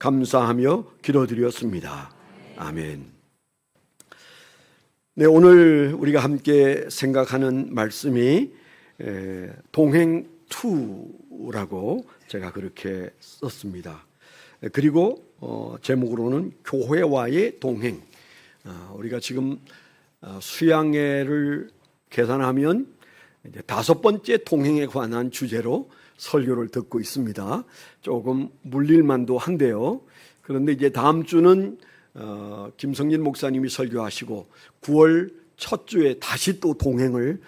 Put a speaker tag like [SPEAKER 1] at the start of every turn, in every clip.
[SPEAKER 1] 감사하며 기도드렸습니다. 아멘. 네, 오늘 우리가 함께 생각하는 말씀이 동행2라고 제가 그렇게 썼습니다. 그리고 제목으로는 교회와의 동행. 우리가 지금 수양회를 계산하면 이제 5번째 동행에 관한 주제로 설교를 듣고 있습니다. 조금 물릴만도 한데요. 그런데 이제 다음 주는 김성진 목사님이 설교하시고 9월 첫 주에 다시 또 동행을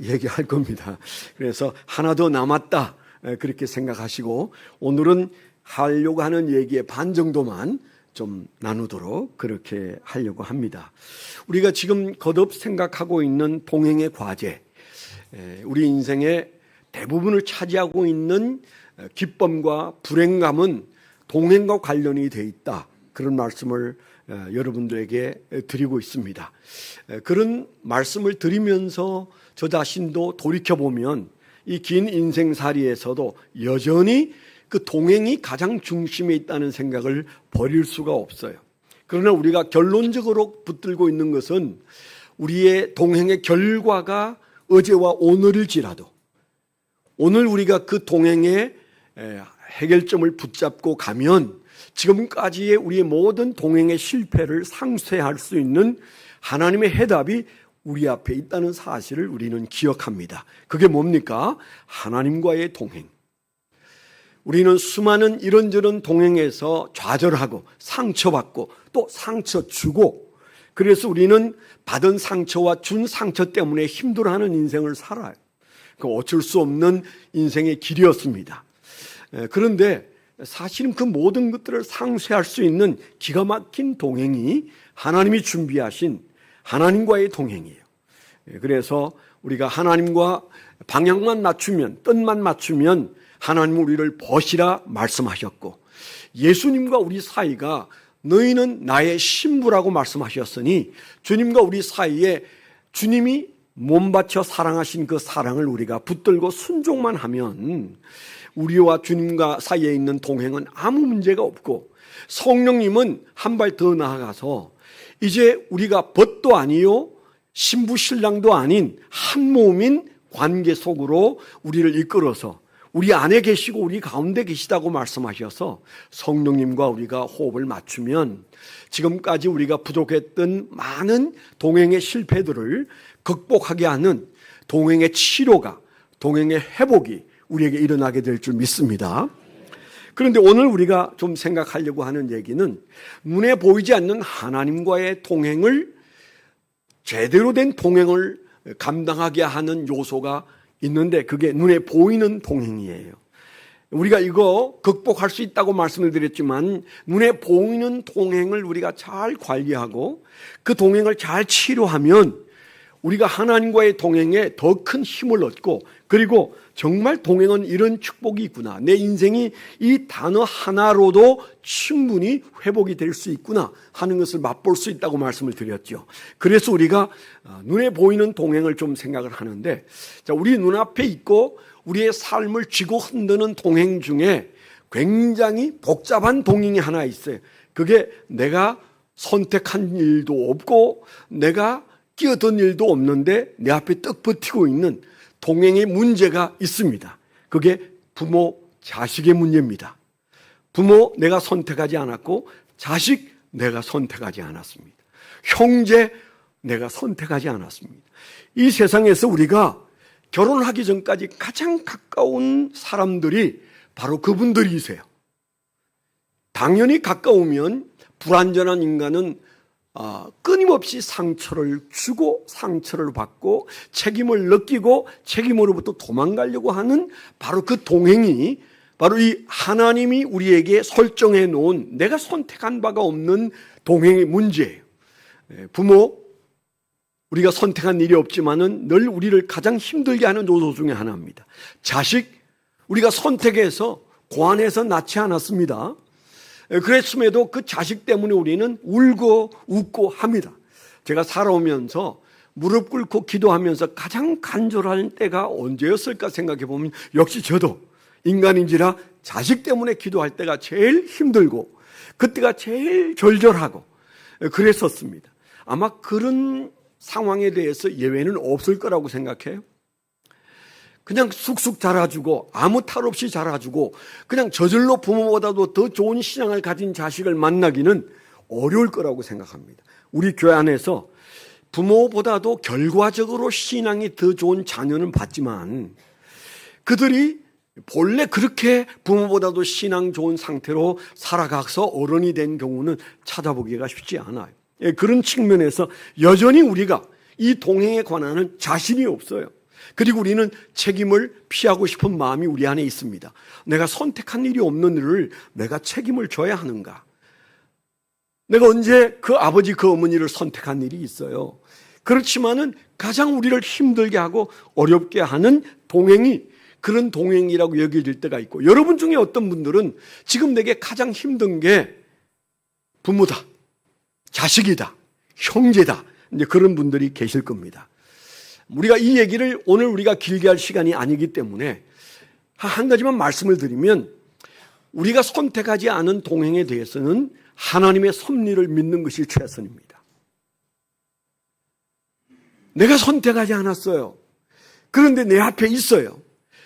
[SPEAKER 1] 얘기할 겁니다. 그래서 하나 더 남았다 그렇게 생각하시고 오늘은 하려고 하는 얘기의 반 정도만 좀 나누도록 그렇게 하려고 합니다. 우리가 지금 거듭 생각하고 있는 동행의 과제, 우리 인생의 대부분을 차지하고 있는 기쁨과 불행감은 동행과 관련이 돼 있다. 그런 말씀을 여러분들에게 드리고 있습니다. 그런 말씀을 드리면서 저 자신도 돌이켜보면 이 긴 인생살이에서도 여전히 그 동행이 가장 중심에 있다는 생각을 버릴 수가 없어요. 그러나 우리가 결론적으로 붙들고 있는 것은 우리의 동행의 결과가 어제와 오늘일지라도 오늘 우리가 그 동행의 해결점을 붙잡고 가면 지금까지의 우리의 모든 동행의 실패를 상쇄할 수 있는 하나님의 해답이 우리 앞에 있다는 사실을 우리는 기억합니다. 그게 뭡니까? 하나님과의 동행. 우리는 수많은 이런저런 동행에서 좌절하고 상처받고 또 상처 주고 그래서 우리는 받은 상처와 준 상처 때문에 힘들어하는 인생을 살아요. 그 어쩔 수 없는 인생의 길이었습니다. 그런데 사실은 그 모든 것들을 상쇄할 수 있는 기가 막힌 동행이 하나님이 준비하신 하나님과의 동행이에요. 그래서 우리가 하나님과 방향만 맞추면 뜻만 맞추면 하나님은 우리를 버시라 말씀하셨고 예수님과 우리 사이가 너희는 나의 신부라고 말씀하셨으니 주님과 우리 사이에 주님이 몸바쳐 사랑하신 그 사랑을 우리가 붙들고 순종만 하면 우리와 주님과 사이에 있는 동행은 아무 문제가 없고 성령님은 한 발 더 나아가서 이제 우리가 벗도 아니요 신부 신랑도 아닌 한 몸인 관계 속으로 우리를 이끌어서 우리 안에 계시고 우리 가운데 계시다고 말씀하셔서 성령님과 우리가 호흡을 맞추면 지금까지 우리가 부족했던 많은 동행의 실패들을 극복하게 하는 동행의 치료가, 동행의 회복이 우리에게 일어나게 될 줄 믿습니다. 그런데 오늘 우리가 좀 생각하려고 하는 얘기는 눈에 보이지 않는 하나님과의 동행을 제대로 된 동행을 감당하게 하는 요소가 있는데 그게 눈에 보이는 동행이에요. 우리가 이거 극복할 수 있다고 말씀을 드렸지만 눈에 보이는 동행을 우리가 잘 관리하고 그 동행을 잘 치료하면 우리가 하나님과의 동행에 더 큰 힘을 얻고 그리고 정말 동행은 이런 축복이 있구나. 내 인생이 이 단어 하나로도 충분히 회복이 될 수 있구나 하는 것을 맛볼 수 있다고 말씀을 드렸죠. 그래서 우리가 눈에 보이는 동행을 좀 생각을 하는데 자, 우리 눈앞에 있고 우리의 삶을 쥐고 흔드는 동행 중에 굉장히 복잡한 동행이 하나 있어요. 그게 내가 선택한 일도 없고 내가 끼어든 일도 없는데 내 앞에 떡 버티고 있는 동행의 문제가 있습니다. 그게 부모, 자식의 문제입니다. 부모 내가 선택하지 않았고 자식 내가 선택하지 않았습니다. 형제 내가 선택하지 않았습니다. 이 세상에서 우리가 결혼하기 전까지 가장 가까운 사람들이 바로 그분들이세요. 당연히 가까우면 불완전한 인간은 끊임없이 상처를 주고 상처를 받고 책임을 느끼고 책임으로부터 도망가려고 하는 바로 그 동행이 바로 이 하나님이 우리에게 설정해 놓은 내가 선택한 바가 없는 동행의 문제예요. 부모 우리가 선택한 일이 없지만은 늘 우리를 가장 힘들게 하는 요소 중에 하나입니다. 자식 우리가 선택해서 고안해서 낳지 않았습니다. 그랬음에도 그 자식 때문에 우리는 울고 웃고 합니다. 제가 살아오면서 무릎 꿇고 기도하면서 가장 간절한 때가 언제였을까 생각해 보면 역시 저도 인간인지라 자식 때문에 기도할 때가 제일 힘들고 그때가 제일 절절하고 그랬었습니다. 아마 그런 상황에 대해서 예외는 없을 거라고 생각해요. 그냥 쑥쑥 자라주고 아무 탈 없이 자라주고 그냥 저절로 부모보다도 더 좋은 신앙을 가진 자식을 만나기는 어려울 거라고 생각합니다. 우리 교회 안에서 부모보다도 결과적으로 신앙이 더 좋은 자녀는 봤지만 그들이 본래 그렇게 부모보다도 신앙 좋은 상태로 살아가서 어른이 된 경우는 찾아보기가 쉽지 않아요. 그런 측면에서 여전히 우리가 이 동행에 관한은 자신이 없어요. 그리고 우리는 책임을 피하고 싶은 마음이 우리 안에 있습니다. 내가 선택한 일이 없는 일을 내가 책임을 져야 하는가? 내가 언제 그 아버지 그 어머니를 선택한 일이 있어요? 그렇지만은 가장 우리를 힘들게 하고 어렵게 하는 동행이 그런 동행이라고 여겨질 때가 있고, 여러분 중에 어떤 분들은 지금 내게 가장 힘든 게 부모다, 자식이다, 형제다, 이제 그런 분들이 계실 겁니다. 우리가 이 얘기를 오늘 우리가 길게 할 시간이 아니기 때문에 한 가지만 말씀을 드리면, 우리가 선택하지 않은 동행에 대해서는 하나님의 섭리를 믿는 것이 최선입니다. 내가 선택하지 않았어요. 그런데 내 앞에 있어요.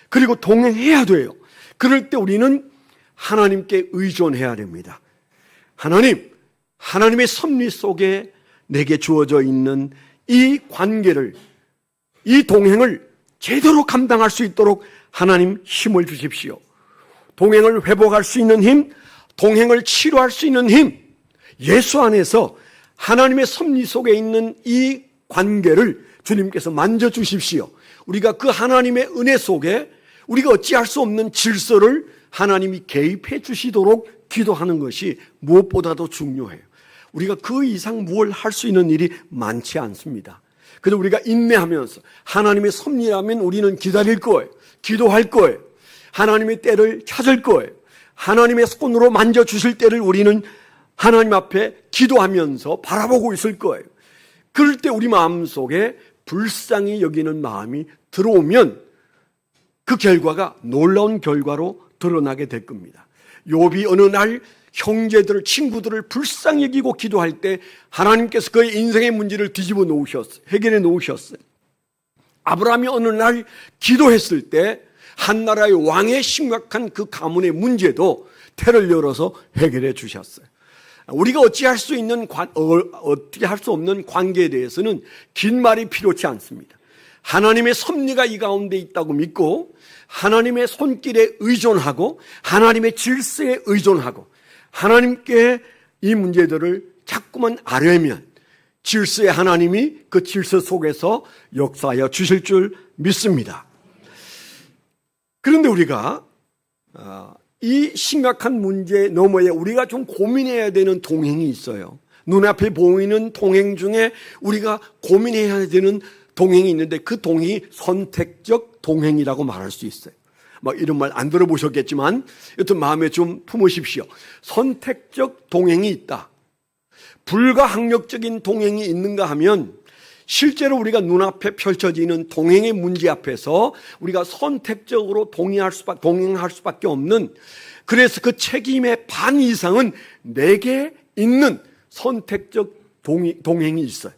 [SPEAKER 1] 그리고 동행해야 돼요. 그럴 때 우리는 하나님께 의존해야 됩니다. 하나님의 섭리 속에 내게 주어져 있는 이 관계를, 이 동행을 제대로 감당할 수 있도록 하나님 힘을 주십시오. 동행을 회복할 수 있는 힘, 동행을 치료할 수 있는 힘, 예수 안에서 하나님의 섭리 속에 있는 이 관계를 주님께서 만져주십시오. 우리가 그 하나님의 은혜 속에 우리가 어찌할 수 없는 질서를 하나님이 개입해 주시도록 기도하는 것이 무엇보다도 중요해요. 우리가 그 이상 무엇을 할 수 있는 일이 많지 않습니다. 그래서 우리가 인내하면서 하나님의 섭리라면 우리는 기다릴 거예요. 기도할 거예요. 하나님의 때를 찾을 거예요. 하나님의 손으로 만져주실 때를 우리는 하나님 앞에 기도하면서 바라보고 있을 거예요. 그럴 때 우리 마음속에 불쌍히 여기는 마음이 들어오면 그 결과가 놀라운 결과로 드러나게 될 겁니다. 욥이 어느 날 형제들을, 친구들을 불쌍히 여기고 기도할 때 하나님께서 그의 인생의 문제를 뒤집어 놓으셨어요. 해결해 놓으셨어요. 아브라함이 어느 날 기도했을 때 한 나라의 왕의 심각한 그 가문의 문제도 태를 열어서 해결해 주셨어요. 우리가 어찌할 수 없는 관계에 대해서는 긴 말이 필요치 않습니다. 하나님의 섭리가 이 가운데 있다고 믿고 하나님의 손길에 의존하고 하나님의 질서에 의존하고 하나님께 이 문제들을 자꾸만 아뢰면 질서의 하나님이 그 질서 속에서 역사하여 주실 줄 믿습니다. 그런데 우리가 이 심각한 문제 너머에 우리가 좀 고민해야 되는 동행이 있어요. 눈앞에 보이는 동행 중에 우리가 고민해야 되는 동행이 있는데 그 동행이 선택적 동행이라고 말할 수 있어요. 이런 말 안 들어보셨겠지만 여튼 마음에 좀 품으십시오. 선택적 동행이 있다. 불가항력적인 동행이 있는가 하면 실제로 우리가 눈앞에 펼쳐지는 동행의 문제 앞에서 우리가 선택적으로 동행할 수밖에 없는, 그래서 그 책임의 반 이상은 내게 있는 선택적 동행이 있어요.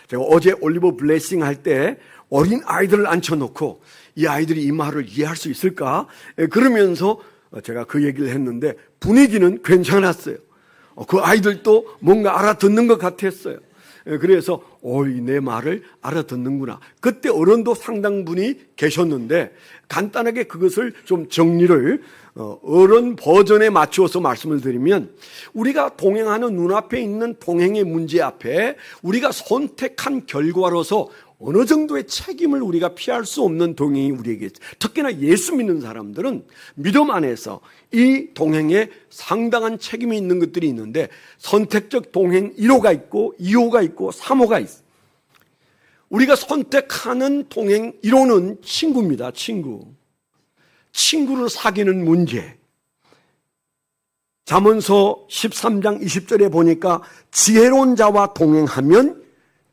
[SPEAKER 1] 제가 어제 올리버 블레싱 할 때 어린 아이들을 앉혀놓고 이 아이들이 이 말을 이해할 수 있을까? 그러면서 제가 그 얘기를 했는데 분위기는 괜찮았어요. 그 아이들도 뭔가 알아듣는 것 같았어요. 그래서 내 말을 알아듣는구나. 그때 어른도 상당 분이 계셨는데 간단하게 그것을 좀 정리를 어른 버전에 맞추어서 말씀을 드리면, 우리가 동행하는 눈앞에 있는 동행의 문제 앞에 우리가 선택한 결과로서 어느 정도의 책임을 우리가 피할 수 없는 동행이 우리에게, 특히나 예수 믿는 사람들은 믿음 안에서 이 동행에 상당한 책임이 있는 것들이 있는데, 선택적 동행 1호가 있고 2호가 있고 3호가 있어요. 우리가 선택하는 동행 1호는 친구입니다. 친구를 사귀는 문제. 잠언서 13장 20절에 보니까 지혜로운 자와 동행하면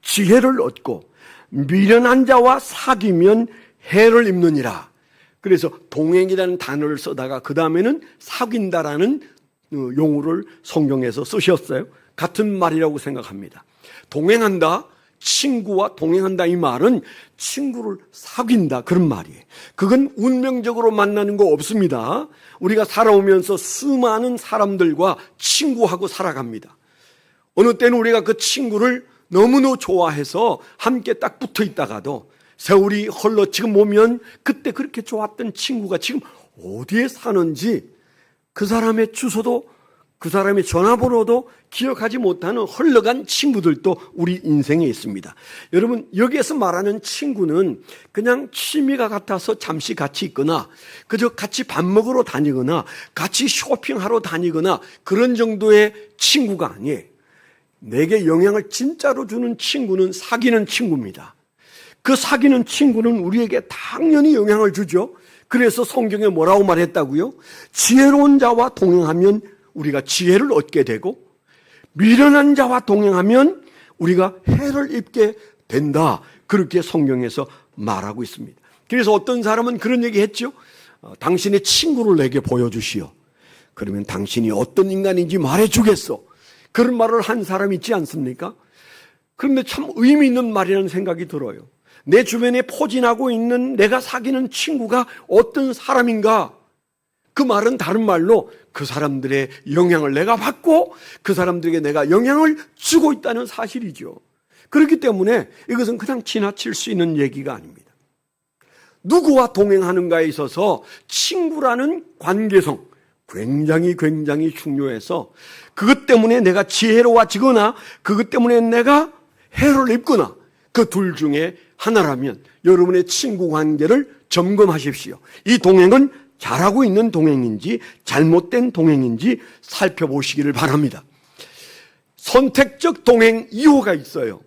[SPEAKER 1] 지혜를 얻고 미련한 자와 사귀면 해를 입느니라. 그래서 동행이라는 단어를 써다가 그 다음에는 사귄다라는 용어를 성경에서 쓰셨어요. 같은 말이라고 생각합니다. 동행한다, 친구와 동행한다, 이 말은 친구를 사귄다, 그런 말이에요. 그건 운명적으로 만나는 거 없습니다. 우리가 살아오면서 수많은 사람들과 친구하고 살아갑니다. 어느 때는 우리가 그 친구를 너무너무 좋아해서 함께 딱 붙어 있다가도 세월이 흘러 지금 보면 그때 그렇게 좋았던 친구가 지금 어디에 사는지 그 사람의 주소도 그 사람의 전화번호도 기억하지 못하는 흘러간 친구들도 우리 인생에 있습니다. 여러분, 여기에서 말하는 친구는 그냥 취미가 같아서 잠시 같이 있거나 그저 같이 밥 먹으러 다니거나 같이 쇼핑하러 다니거나 그런 정도의 친구가 아니에요. 내게 영향을 진짜로 주는 친구는 사귀는 친구입니다. 그 사귀는 친구는 우리에게 당연히 영향을 주죠. 그래서 성경에 뭐라고 말했다고요? 지혜로운 자와 동행하면 우리가 지혜를 얻게 되고 미련한 자와 동행하면 우리가 해를 입게 된다. 그렇게 성경에서 말하고 있습니다. 그래서 어떤 사람은 그런 얘기 했죠. 당신의 친구를 내게 보여주시오. 그러면 당신이 어떤 인간인지 말해주겠어. 그런 말을 한 사람이 있지 않습니까? 그런데 참 의미 있는 말이라는 생각이 들어요. 내 주변에 포진하고 있는 내가 사귀는 친구가 어떤 사람인가? 그 말은 다른 말로 그 사람들의 영향을 내가 받고 그 사람들에게 내가 영향을 주고 있다는 사실이죠. 그렇기 때문에 이것은 그냥 지나칠 수 있는 얘기가 아닙니다. 누구와 동행하는가에 있어서 친구라는 관계성 굉장히 중요해서 그것 때문에 내가 지혜로워지거나 그것 때문에 내가 해를 입거나 그 둘 중에 하나라면 여러분의 친구 관계를 점검하십시오. 이 동행은 잘하고 있는 동행인지 잘못된 동행인지 살펴보시기를 바랍니다. 선택적 동행 2호가 있어요.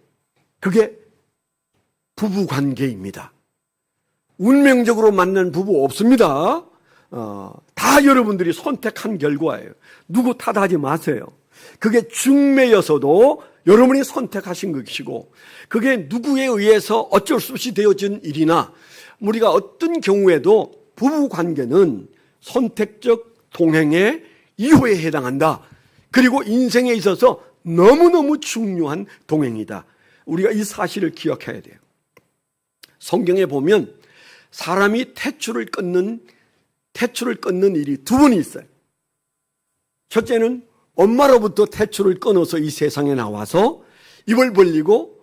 [SPEAKER 1] 그게 부부 관계입니다. 운명적으로 만난 부부 없습니다. 다 여러분들이 선택한 결과예요. 누구 탓하지 마세요. 그게 중매여서도 여러분이 선택하신 것이고 그게 누구에 의해서 어쩔 수 없이 되어진 일이나 우리가 어떤 경우에도 부부관계는 선택적 동행의 2호에 해당한다. 그리고 인생에 있어서 너무너무 중요한 동행이다. 우리가 이 사실을 기억해야 돼요. 성경에 보면 사람이 탯줄을 끊는 일이 두 번이 있어요. 첫째는 엄마로부터 탯줄을 끊어서 이 세상에 나와서 입을 벌리고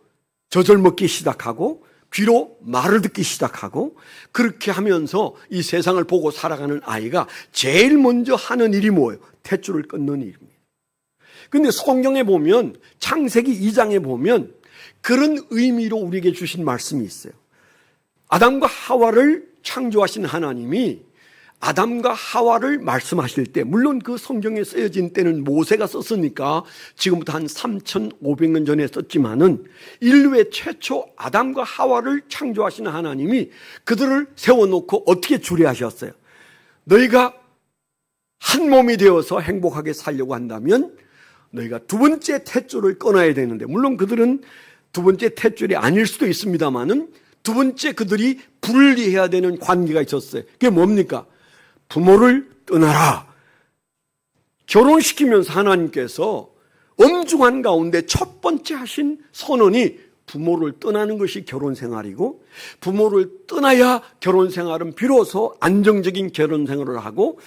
[SPEAKER 1] 젖을 먹기 시작하고 귀로 말을 듣기 시작하고 그렇게 하면서 이 세상을 보고 살아가는 아이가 제일 먼저 하는 일이 뭐예요? 탯줄을 끊는 일입니다. 그런데 성경에 보면 창세기 2장에 보면 그런 의미로 우리에게 주신 말씀이 있어요. 아담과 하와를 창조하신 하나님이 아담과 하와를 말씀하실 때 물론 그 성경에 쓰여진 때는 모세가 썼으니까 지금부터 한 3,500년 전에 썼지만은 인류의 최초 아담과 하와를 창조하신 하나님이 그들을 세워놓고 어떻게 주례하셨어요? 너희가 한 몸이 되어서 행복하게 살려고 한다면 너희가 두 번째 탯줄을 끊어야 되는데 물론 그들은 두 번째 탯줄이 아닐 수도 있습니다만은 두 번째 그들이 분리해야 되는 관계가 있었어요. 그게 뭡니까? 부모를 떠나라. 결혼시키면서 하나님께서 엄중한 가운데 첫 번째 하신 선언이 부모를 떠나는 것이 결혼 생활이고 부모를 떠나야 결혼 생활은 비로소 안정적인 결혼 생활을 하고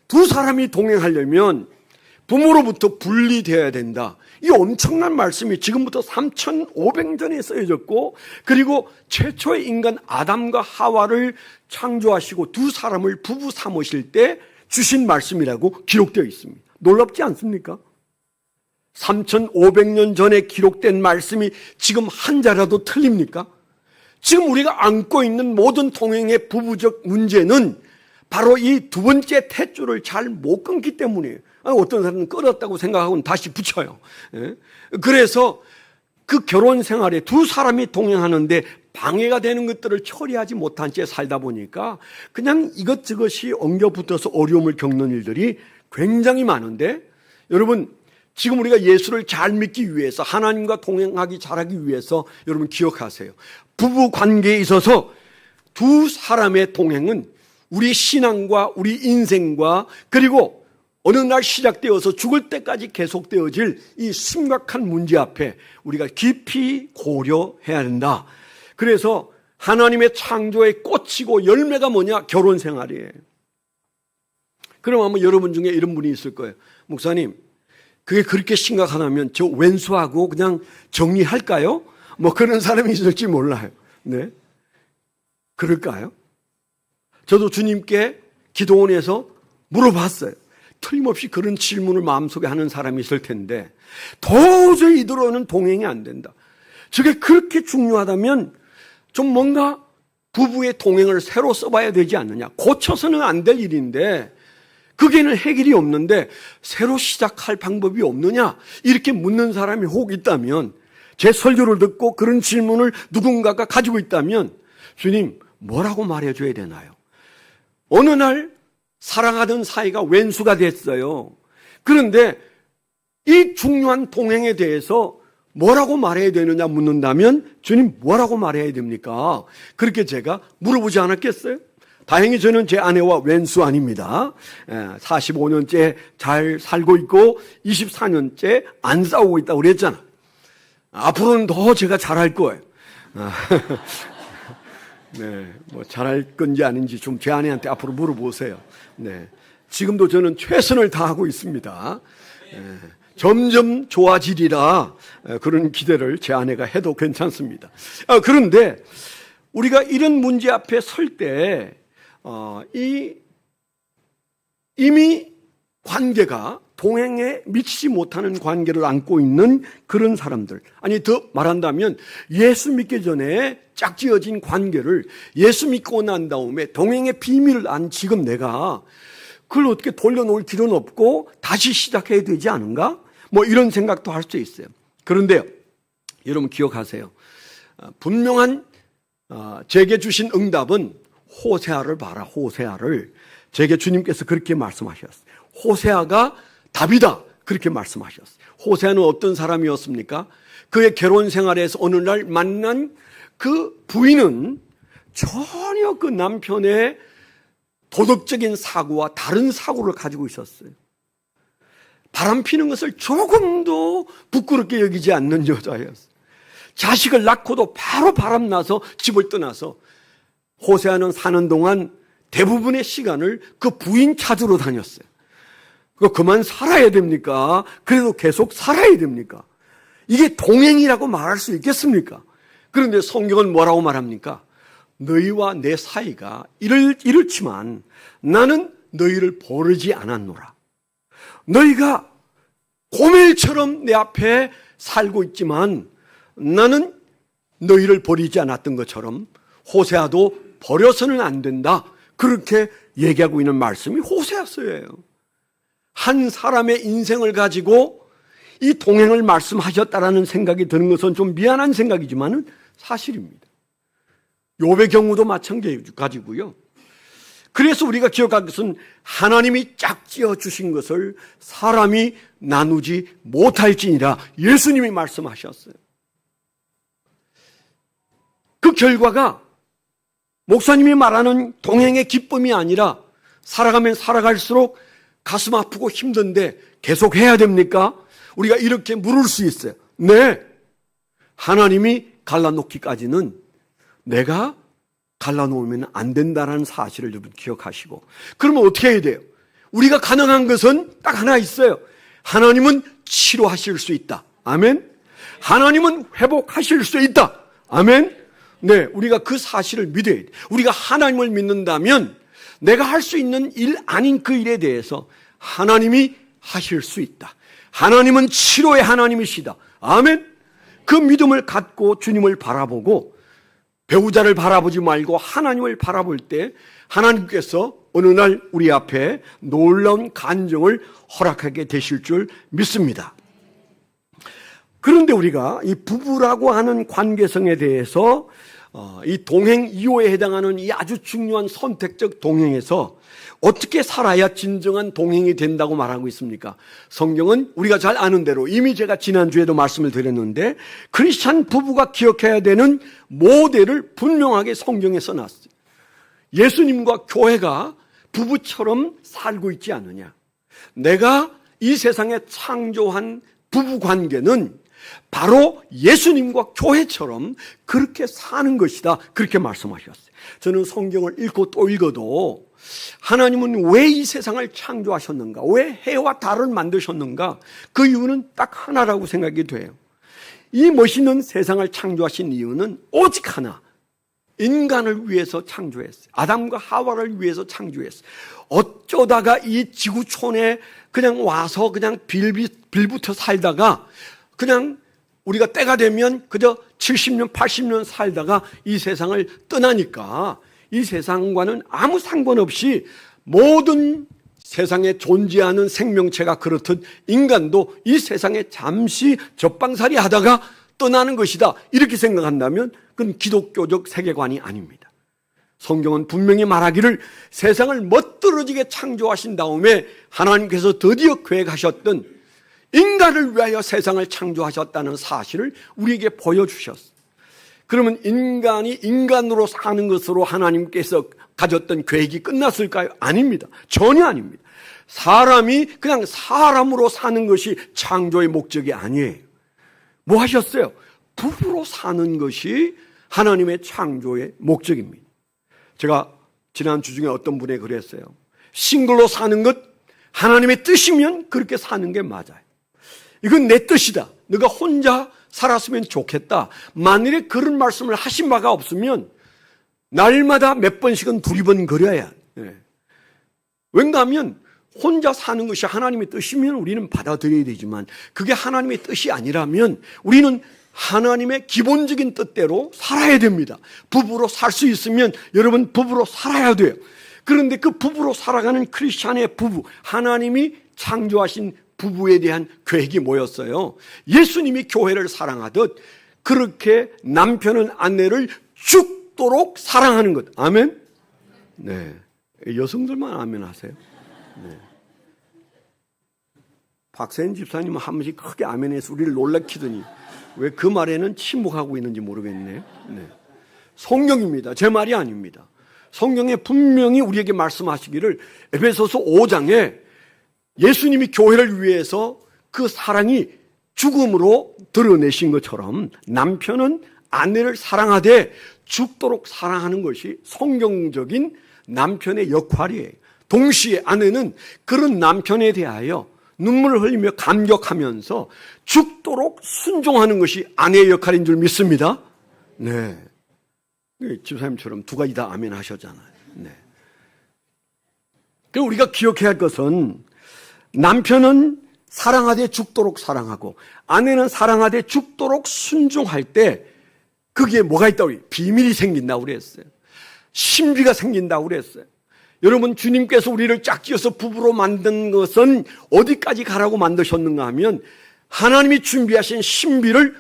[SPEAKER 1] 두 사람이 동행하려면 부모로부터 분리되어야 된다. 이 엄청난 말씀이 지금부터 3,500년에 쓰여졌고 그리고 최초의 인간 아담과 하와를 창조하시고 두 사람을 부부 삼으실 때 주신 말씀이라고 기록되어 있습니다. 놀랍지 않습니까? 3,500년 전에 기록된 말씀이 지금 한 자라도 틀립니까? 지금 우리가 안고 있는 모든 동행의 부부적 문제는 바로 이 두 번째 탯줄을 잘 못 끊기 때문이에요. 어떤 사람은 끊었다고 생각하고는 다시 붙여요. 그래서 그 결혼 생활에 두 사람이 동행하는데 방해가 되는 것들을 처리하지 못한 채 살다 보니까 그냥 이것저것이 엉겨붙어서 어려움을 겪는 일들이 굉장히 많은데 여러분 지금 우리가 예수를 잘 믿기 위해서 하나님과 동행하기 잘하기 위해서 여러분 기억하세요. 부부 관계에 있어서 두 사람의 동행은 우리 신앙과 우리 인생과 그리고 어느 날 시작되어서 죽을 때까지 계속되어질 이 심각한 문제 앞에 우리가 깊이 고려해야 된다. 그래서 하나님의 창조에 꽂히고 열매가 뭐냐? 결혼 생활이에요. 그럼 아마 여러분 중에 이런 분이 있을 거예요. 목사님, 그게 그렇게 심각하다면 저 왼수하고 그냥 정리할까요? 뭐 그런 사람이 있을지 몰라요. 네. 그럴까요? 저도 주님께 기도원에서 물어봤어요. 틀림없이 그런 질문을 마음속에 하는 사람이 있을 텐데 도저히 이대로는 동행이 안 된다. 저게 그렇게 중요하다면 좀 뭔가 부부의 동행을 새로 써봐야 되지 않느냐. 고쳐서는 안 될 일인데 그게는 해결이 없는데 새로 시작할 방법이 없느냐. 이렇게 묻는 사람이 혹 있다면, 제 설교를 듣고 그런 질문을 누군가가 가지고 있다면 주님 뭐라고 말해줘야 되나요? 어느 날 사랑하던 사이가 왼수가 됐어요. 그런데 이 중요한 동행에 대해서 뭐라고 말해야 되느냐 묻는다면 주님 뭐라고 말해야 됩니까? 그렇게 제가 물어보지 않았겠어요? 다행히 저는 제 아내와 왼수 아닙니다. 45년째 잘 살고 있고 24년째 안 싸우고 있다고 그랬잖아. 앞으로는 더 제가 잘할 거예요. 네, 뭐 잘할 건지 아닌지 좀 제 아내한테 앞으로 물어보세요. 네, 지금도 저는 최선을 다하고 있습니다. 점점 좋아지리라 그런 기대를 제 아내가 해도 괜찮습니다. 그런데 우리가 이런 문제 앞에 설 때 이미 관계가 동행에 미치지 못하는 관계를 안고 있는 그런 사람들, 아니 더 말한다면 예수 믿기 전에 짝지어진 관계를 예수 믿고 난 다음에 동행의 비밀을 안 지금 내가 그걸 어떻게 돌려놓을 길은 없고 다시 시작해야 되지 않은가? 뭐 이런 생각도 할 수 있어요. 그런데요, 여러분 기억하세요. 분명한 제게 주신 응답은 호세아를 봐라. 호세아를 제게 주님께서 그렇게 말씀하셨어요. 호세아가 답이다. 그렇게 말씀하셨어요. 호세아는 어떤 사람이었습니까? 그의 결혼 생활에서 어느 날 만난 그 부인은 전혀 그 남편의 도덕적인 사고와 다른 사고를 가지고 있었어요. 바람 피는 것을 조금도 부끄럽게 여기지 않는 여자였어요. 자식을 낳고도 바로 바람 나서 집을 떠나서 호세아는 사는 동안 대부분의 시간을 그 부인 찾으러 다녔어요. 그만 살아야 됩니까? 그래도 계속 살아야 됩니까? 이게 동행이라고 말할 수 있겠습니까? 그런데 성경은 뭐라고 말합니까? 너희와 내 사이가 이렇지만 나는 너희를 버리지 않았노라. 너희가 고멜처럼 내 앞에 살고 있지만 나는 너희를 버리지 않았던 것처럼 호세아도 버려서는 안 된다. 그렇게 얘기하고 있는 말씀이 호세아서예요. 한 사람의 인생을 가지고 이 동행을 말씀하셨다라는 생각이 드는 것은 좀 미안한 생각이지만 사실입니다. 욥의 경우도 마찬가지고요. 그래서 우리가 기억할 것은 하나님이 짝지어 주신 것을 사람이 나누지 못할지니라 예수님이 말씀하셨어요. 그 결과가 목사님이 말하는 동행의 기쁨이 아니라 살아가면 살아갈수록 가슴 아프고 힘든데 계속 해야 됩니까? 우리가 이렇게 물을 수 있어요. 네. 하나님이 갈라놓기까지는 내가 갈라놓으면 안 된다는 사실을 여러분 기억하시고, 그러면 어떻게 해야 돼요? 우리가 가능한 것은 딱 하나 있어요. 하나님은 치료하실 수 있다. 아멘. 하나님은 회복하실 수 있다. 아멘. 네, 우리가 그 사실을 믿어야 돼요. 우리가 하나님을 믿는다면 내가 할 수 있는 일 아닌 그 일에 대해서 하나님이 하실 수 있다. 하나님은 치료의 하나님이시다. 아멘. 그 믿음을 갖고 주님을 바라보고 배우자를 바라보지 말고 하나님을 바라볼 때 하나님께서 어느 날 우리 앞에 놀라운 간정을 허락하게 되실 줄 믿습니다. 그런데 우리가 이 부부라고 하는 관계성에 대해서 이 동행 2호에 해당하는 이 아주 중요한 선택적 동행에서 어떻게 살아야 진정한 동행이 된다고 말하고 있습니까? 성경은 우리가 잘 아는 대로 이미 제가 지난주에도 말씀을 드렸는데 크리스찬 부부가 기억해야 되는 모델을 분명하게 성경에 써놨어요. 예수님과 교회가 부부처럼 살고 있지 않느냐. 내가 이 세상에 창조한 부부관계는 바로 예수님과 교회처럼 그렇게 사는 것이다. 그렇게 말씀하셨어요. 저는 성경을 읽고 또 읽어도 하나님은 왜 이 세상을 창조하셨는가? 왜 해와 달을 만드셨는가? 그 이유는 딱 하나라고 생각이 돼요. 이 멋있는 세상을 창조하신 이유는 오직 하나. 인간을 위해서 창조했어요. 아담과 하와를 위해서 창조했어요. 어쩌다가 이 지구촌에 그냥 와서 그냥 빌부터 살다가 그냥 우리가 때가 되면 그저 70년, 80년 살다가 이 세상을 떠나니까 이 세상과는 아무 상관없이 모든 세상에 존재하는 생명체가 그렇듯 인간도 이 세상에 잠시 적방살이 하다가 떠나는 것이다. 이렇게 생각한다면 그건 기독교적 세계관이 아닙니다. 성경은 분명히 말하기를 세상을 멋들어지게 창조하신 다음에 하나님께서 드디어 계획하셨던 인간을 위하여 세상을 창조하셨다는 사실을 우리에게 보여주셨어요. 그러면 인간이 인간으로 사는 것으로 하나님께서 가졌던 계획이 끝났을까요? 아닙니다. 전혀 아닙니다. 사람이 그냥 사람으로 사는 것이 창조의 목적이 아니에요. 뭐 하셨어요? 부부로 사는 것이 하나님의 창조의 목적입니다. 제가 지난주 중에 어떤 분이 그랬어요. 싱글로 사는 것 하나님의 뜻이면 그렇게 사는 게 맞아요. 이건 내 뜻이다. 너가 혼자 살았으면 좋겠다. 만일에 그런 말씀을 하신 바가 없으면 날마다 몇 번씩은 두리번거려야 해. 왠가 하면 혼자 사는 것이 하나님의 뜻이면 우리는 받아들여야 되지만 그게 하나님의 뜻이 아니라면 우리는 하나님의 기본적인 뜻대로 살아야 됩니다. 부부로 살 수 있으면 여러분 부부로 살아야 돼요. 그런데 그 부부로 살아가는 크리스찬의 부부, 하나님이 창조하신 부부에 대한 계획이 뭐였어요? 예수님이 교회를 사랑하듯 그렇게 남편은 아내를 죽도록 사랑하는 것. 아멘? 네. 여성들만 아멘 하세요. 네. 박세인 집사님은 한 번씩 크게 아멘해서 우리를 놀래키더니 왜 그 말에는 침묵하고 있는지 모르겠네요. 네. 성경입니다. 제 말이 아닙니다. 성경에 분명히 우리에게 말씀하시기를 에베소서 5장에 예수님이 교회를 위해서 그 사랑이 죽음으로 드러내신 것처럼 남편은 아내를 사랑하되 죽도록 사랑하는 것이 성경적인 남편의 역할이에요. 동시에 아내는 그런 남편에 대하여 눈물을 흘리며 감격하면서 죽도록 순종하는 것이 아내의 역할인 줄 믿습니다. 네. 집사님처럼 두 가지 다 아멘 하셨잖아요. 네. 그리고 우리가 기억해야 할 것은 남편은 사랑하되 죽도록 사랑하고 아내는 사랑하되 죽도록 순종할 때 거기에 뭐가 있다고 비밀이 생긴다고 그랬어요. 신비가 생긴다고 그랬어요. 여러분 주님께서 우리를 짝지어서 부부로 만든 것은 어디까지 가라고 만드셨는가 하면 하나님이 준비하신 신비를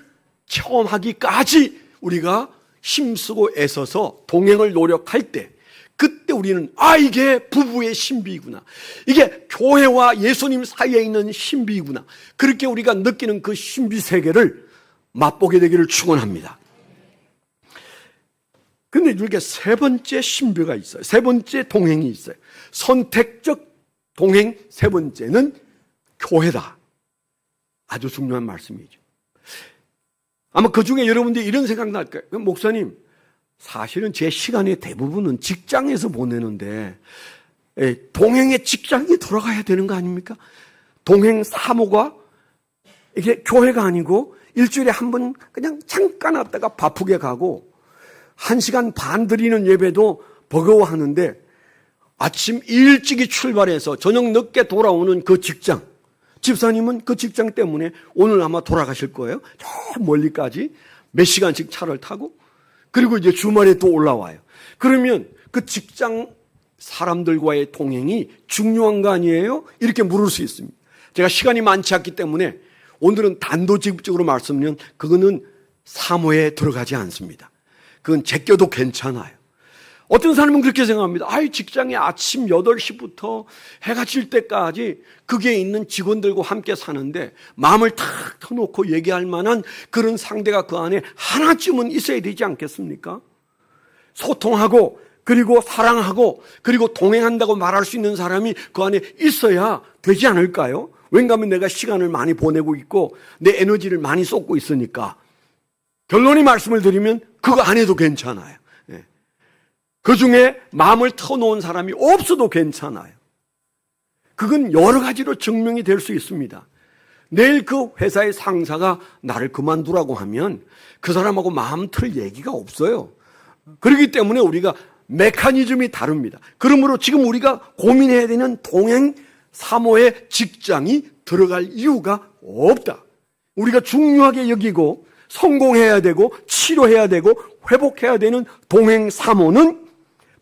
[SPEAKER 1] 체험하기까지 우리가 힘쓰고 애써서 동행을 노력할 때 그때 우리는 이게 부부의 신비이구나. 이게 교회와 예수님 사이에 있는 신비이구나. 그렇게 우리가 느끼는 그 신비 세계를 맛보게 되기를 축원합니다. 근데 이렇게 세 번째 신비가 있어요. 세 번째 동행이 있어요. 선택적 동행 세 번째는 교회다. 아주 중요한 말씀이죠. 아마 그 중에 여러분들이 이런 생각 날 거예요. 목사님, 사실은 제 시간의 대부분은 직장에서 보내는데 동행의 직장에 돌아가야 되는 거 아닙니까? 동행 사모가 이게 교회가 아니고 일주일에 한 번 그냥 잠깐 왔다가 바쁘게 가고 1시간 반 드리는 예배도 버거워하는데 아침 일찍이 출발해서 저녁 늦게 돌아오는 그 직장, 집사님은 그 직장 때문에 오늘 아마 돌아가실 거예요. 저 멀리까지 몇 시간씩 차를 타고 그리고 이제 주말에 또 올라와요. 그러면 그 직장 사람들과의 동행이 중요한 거 아니에요? 이렇게 물을 수 있습니다. 제가 시간이 많지 않기 때문에 오늘은 단도직입적으로 말씀드리면 그거는 사모에 들어가지 않습니다. 그건 제껴도 괜찮아요. 어떤 사람은 그렇게 생각합니다. 직장에 아침 8시부터 해가 질 때까지 거기에 있는 직원들과 함께 사는데 마음을 탁 터놓고 얘기할 만한 그런 상대가 그 안에 하나쯤은 있어야 되지 않겠습니까? 소통하고 그리고 사랑하고 그리고 동행한다고 말할 수 있는 사람이 그 안에 있어야 되지 않을까요? 왠가하면 내가 시간을 많이 보내고 있고 내 에너지를 많이 쏟고 있으니까. 결론이 말씀을 드리면 그거 안 해도 괜찮아요. 그 중에 마음을 터놓은 사람이 없어도 괜찮아요. 그건 여러 가지로 증명이 될 수 있습니다. 내일 그 회사의 상사가 나를 그만두라고 하면 그 사람하고 마음 틀 얘기가 없어요. 그렇기 때문에 우리가 메커니즘이 다릅니다. 그러므로 지금 우리가 고민해야 되는 동행 사모의 직장이 들어갈 이유가 없다. 우리가 중요하게 여기고 성공해야 되고 치료해야 되고 회복해야 되는 동행 사모는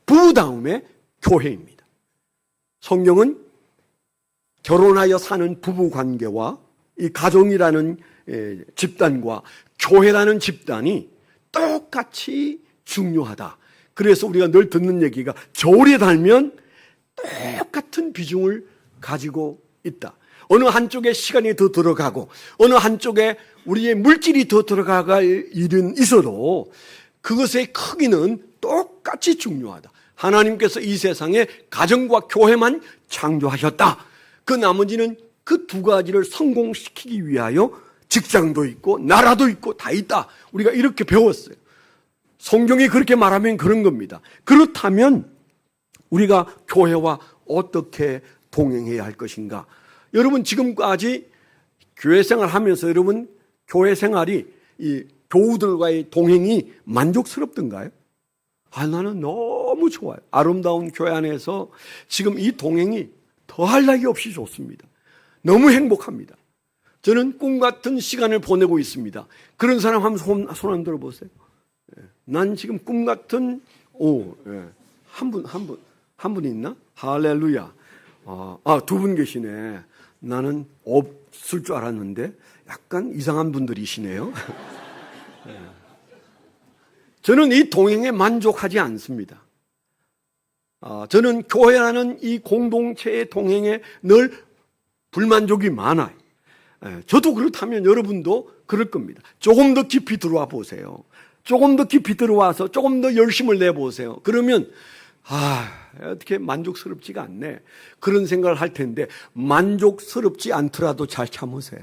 [SPEAKER 1] 부부 다음에 교회입니다. 성경은 결혼하여 사는 부부 관계와 이 가정이라는 집단과 교회라는 집단이 똑같이 중요하다. 그래서 우리가 늘 듣는 얘기가 저울에 달면 똑같은 비중을 가지고 있다. 어느 한쪽에 시간이 더 들어가고 어느 한쪽에 우리의 물질이 더 들어갈 일은 있어도 그것의 크기는 똑같이 중요하다. 하나님께서 이 세상에 가정과 교회만 창조하셨다. 그 나머지는 그 두 가지를 성공시키기 위하여 직장도 있고 나라도 있고 다 있다. 우리가 이렇게 배웠어요. 성경이 그렇게 말하면 그런 겁니다. 그렇다면 우리가 교회와 어떻게 동행해야 할 것인가? 여러분 지금까지 교회 생활하면서 여러분 교회 생활이 이 교우들과의 동행이 만족스럽던가요? 나는 너무 좋아요. 아름다운 교회 안에서 지금 이 동행이 더할 나위 없이 좋습니다. 너무 행복합니다. 저는 꿈 같은 시간을 보내고 있습니다. 그런 사람 한번 손 안 들어보세요. 난 지금 꿈 같은 한 분 있나? 할렐루야. 두 분 계시네. 나는 없을 줄 알았는데 약간 이상한 분들이시네요. 저는 이 동행에 만족하지 않습니다. 저는 교회라는 이 공동체의 동행에 늘 불만족이 많아요. 저도 그렇다면 여러분도 그럴 겁니다. 조금 더 깊이 들어와 보세요. 조금 더 깊이 들어와서 조금 더 열심을 내보세요. 그러면 어떻게 만족스럽지가 않네. 그런 생각을 할 텐데 만족스럽지 않더라도 잘 참으세요.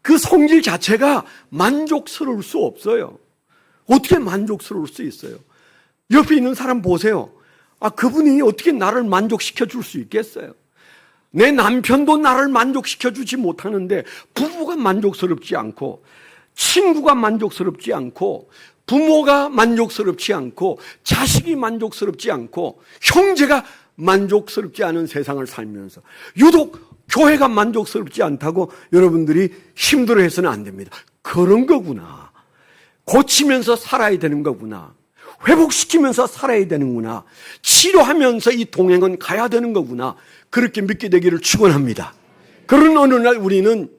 [SPEAKER 1] 그 성질 자체가 만족스러울 수 없어요. 어떻게 만족스러울 수 있어요? 옆에 있는 사람 보세요. 그분이 어떻게 나를 만족시켜 줄 수 있겠어요? 내 남편도 나를 만족시켜 주지 못하는데 부부가 만족스럽지 않고 친구가 만족스럽지 않고 부모가 만족스럽지 않고 자식이 만족스럽지 않고 형제가 만족스럽지 않은 세상을 살면서 유독 교회가 만족스럽지 않다고 여러분들이 힘들어해서는 안 됩니다. 그런 거구나. 고치면서 살아야 되는 거구나. 회복시키면서 살아야 되는구나. 치료하면서 이 동행은 가야 되는 거구나. 그렇게 믿게 되기를 축원합니다. 그런 어느 날 우리는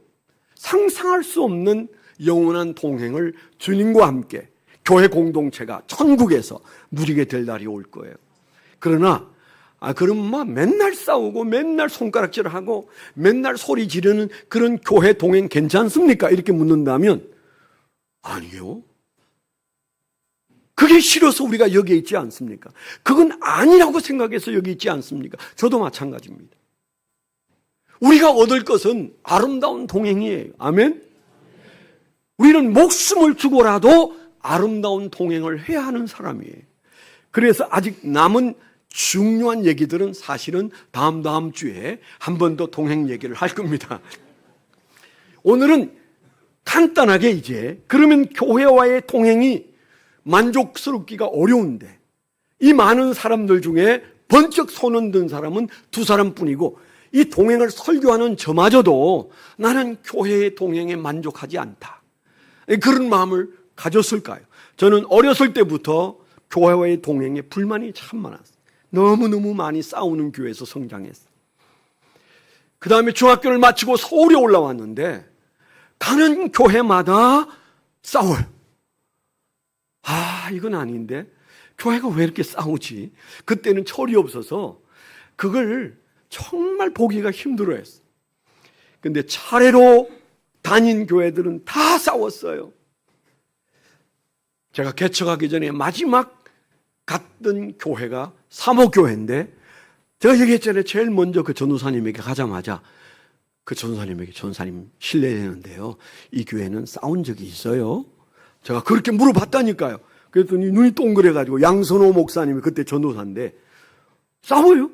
[SPEAKER 1] 상상할 수 없는 영원한 동행을 주님과 함께 교회 공동체가 천국에서 누리게 될 날이 올 거예요. 그러나 그럼 맨날 싸우고 맨날 손가락질하고 맨날 소리 지르는 그런 교회 동행 괜찮습니까? 이렇게 묻는다면 아니요. 그게 싫어서 우리가 여기 있지 않습니까? 그건 아니라고 생각해서 여기 있지 않습니까? 저도 마찬가지입니다. 우리가 얻을 것은 아름다운 동행이에요. 아멘? 우리는 목숨을 주고라도 아름다운 동행을 해야 하는 사람이에요. 그래서 아직 남은 중요한 얘기들은 사실은 다음 주에 한 번 더 동행 얘기를 할 겁니다. 오늘은 간단하게 이제 그러면 교회와의 동행이 만족스럽기가 어려운데 이 많은 사람들 중에 번쩍 손을 든 사람은 두 사람뿐이고 이 동행을 설교하는 저마저도 나는 교회의 동행에 만족하지 않다. 그런 마음을 가졌을까요? 저는 어렸을 때부터 교회와의 동행에 불만이 참 많았어요. 너무너무 많이 싸우는 교회에서 성장했어요. 그 다음에 중학교를 마치고 서울에 올라왔는데 가는 교회마다 싸워요. 이건 아닌데 교회가 왜 이렇게 싸우지? 그때는 철이 없어서 그걸 정말 보기가 힘들어했어요. 근데 차례로 다닌 교회들은 다 싸웠어요. 제가 개척하기 전에 마지막 갔던 교회가 사목교회인데, 제가 얘기했잖아요. 제일 먼저 그 전도사님에게 가자마자 그 전도사님 실례되는데요, 이 교회는 싸운 적이 있어요? 제가 그렇게 물어봤다니까요. 그랬더니 눈이 동그래가지고, 양선호 목사님이 그때 전도사인데, 싸워요?